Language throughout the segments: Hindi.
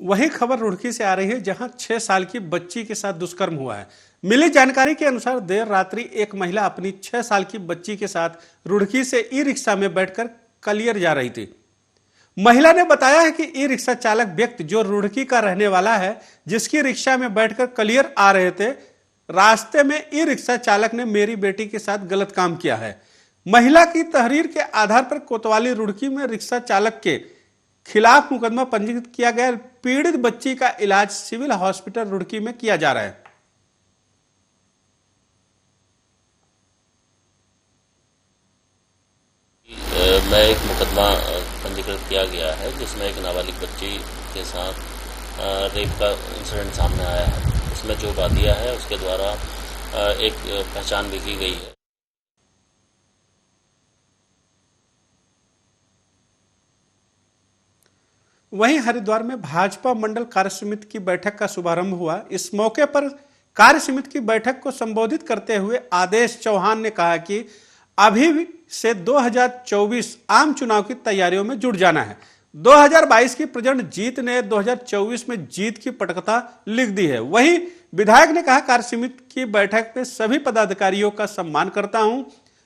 वही खबर रुड़की से आ रही है, जहां 6 साल की बच्ची के साथ दुष्कर्म हुआ है। मिली जानकारी के अनुसार देर रात्रि एक महिला अपनी 6 साल की बच्ची के साथ रुड़की से ई रिक्शा में बैठकर कलियर जा रही थी। महिला ने बताया है कि ई रिक्शा चालक व्यक्ति जो रुड़की का रहने वाला है, जिसकी रिक्शा में बैठकर कलियर आ रहे थे, रास्ते में ई रिक्शा चालक ने मेरी बेटी के साथ गलत काम किया है। महिला की तहरीर के आधार पर कोतवाली रुड़की में रिक्शा चालक के खिलाफ मुकदमा पंजीकृत किया गया। पीड़ित बच्ची का इलाज सिविल हॉस्पिटल रुड़की में किया जा रहा है। मैं एक मुकदमा पंजीकृत किया गया है जिसमें एक नाबालिग बच्ची के साथ रेप का इंसिडेंट सामने आया है। उसमें जो वादिया है उसके द्वारा एक पहचान भी की गई है। वहीं हरिद्वार में भाजपा मंडल कार्य समिति की बैठक का शुभारंभ हुआ। इस मौके पर कार्य समिति की बैठक को संबोधित करते हुए आदेश चौहान ने कहा कि अभी से 2024 आम चुनाव की तैयारियों में जुट जाना है। 2022 की प्रचंड जीत ने 2024 में जीत की पटकथा लिख दी है। वहीं विधायक ने कहा, कार्य समिति की बैठक में सभी पदाधिकारियों का सम्मान करता हूं।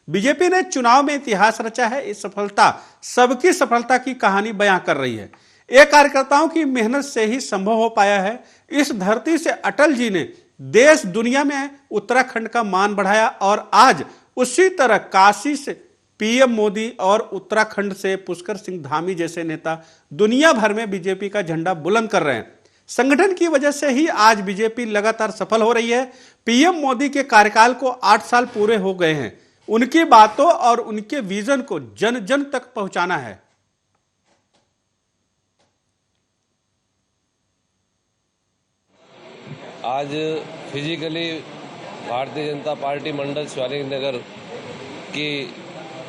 बीजेपी ने चुनाव में इतिहास रचा है। इस सफलता सबकी सफलता की कहानी बयां कर रही है। एक कार्यकर्ताओं की मेहनत से ही संभव हो पाया है। इस धरती से अटल जी ने देश दुनिया में उत्तराखंड का मान बढ़ाया और आज उसी तरह काशी से पीएम मोदी और उत्तराखंड से पुष्कर सिंह धामी जैसे नेता दुनिया भर में बीजेपी का झंडा बुलंद कर रहे हैं। संगठन की वजह से ही आज बीजेपी लगातार सफल हो रही है। पीएम मोदी के कार्यकाल को 8 साल पूरे हो गए हैं। उनकी बातों और उनके विजन को जन जन तक पहुंचाना है। आज फिजिकली भारतीय जनता पार्टी मंडल शिवालिक नगर की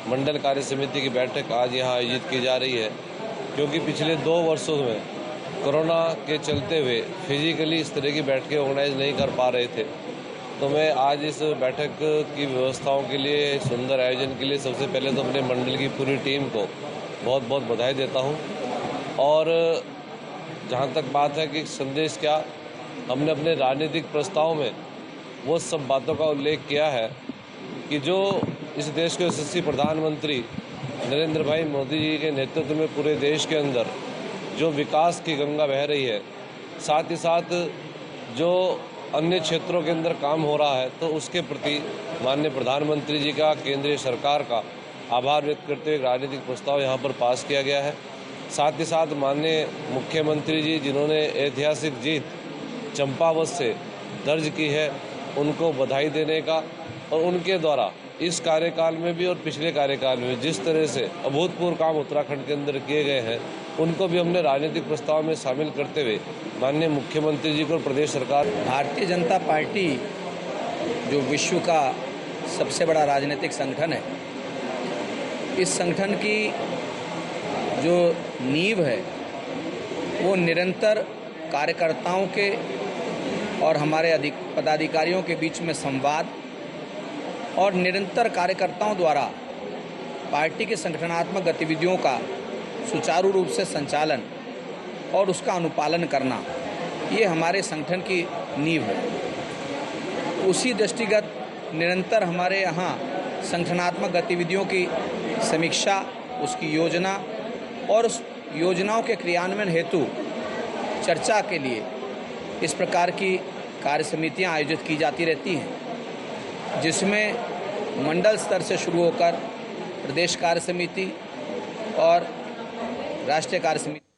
मंडल कार्य समिति की बैठक आज यहाँ आयोजित की जा रही है, क्योंकि पिछले 2 वर्षों में कोरोना के चलते हुए फिजिकली इस तरह की बैठकें ऑर्गेनाइज नहीं कर पा रहे थे। तो मैं आज इस बैठक की व्यवस्थाओं के लिए, सुंदर आयोजन के लिए सबसे पहले तो अपने मंडल की पूरी टीम को बहुत बहुत बधाई देता हूँ। और जहाँ तक बात है कि संदेश क्या, हमने अपने राजनीतिक प्रस्ताव में वो सब बातों का उल्लेख किया है कि जो इस देश के यशस्वी प्रधानमंत्री नरेंद्र भाई मोदी जी के नेतृत्व में पूरे देश के अंदर जो विकास की गंगा बह रही है, साथ ही साथ जो अन्य क्षेत्रों के अंदर काम हो रहा है, तो उसके प्रति माननीय प्रधानमंत्री जी का, केंद्रीय सरकार का आभार व्यक्त करते हुए राजनीतिक प्रस्ताव यहाँ पर पास किया गया है। साथ ही साथ माननीय मुख्यमंत्री जी जिन्होंने ऐतिहासिक जीत चंपावत से दर्ज की है, उनको बधाई देने का, और उनके द्वारा इस कार्यकाल में भी और पिछले कार्यकाल में जिस तरह से अभूतपूर्व काम उत्तराखंड के अंदर किए गए हैं, उनको भी हमने राजनीतिक प्रस्ताव में शामिल करते हुए माननीय मुख्यमंत्री जी को प्रदेश सरकार। भारतीय जनता पार्टी जो विश्व का सबसे बड़ा राजनीतिक संगठन है, इस संगठन की जो नींव है वो निरंतर कार्यकर्ताओं के और हमारे पदाधिकारियों के बीच में संवाद और निरंतर कार्यकर्ताओं द्वारा पार्टी के संगठनात्मक गतिविधियों का सुचारू रूप से संचालन और उसका अनुपालन करना, ये हमारे संगठन की नींव है। उसी दृष्टिगत निरंतर हमारे यहाँ संगठनात्मक गतिविधियों की समीक्षा, उसकी योजना और उस योजनाओं के क्रियान्वयन हेतु चर्चा के लिए इस प्रकार की कार्य समितियाँ आयोजित की जाती रहती हैं, जिसमें मंडल स्तर से शुरू होकर प्रदेश कार्य समिति और राष्ट्रीय कार्य समिति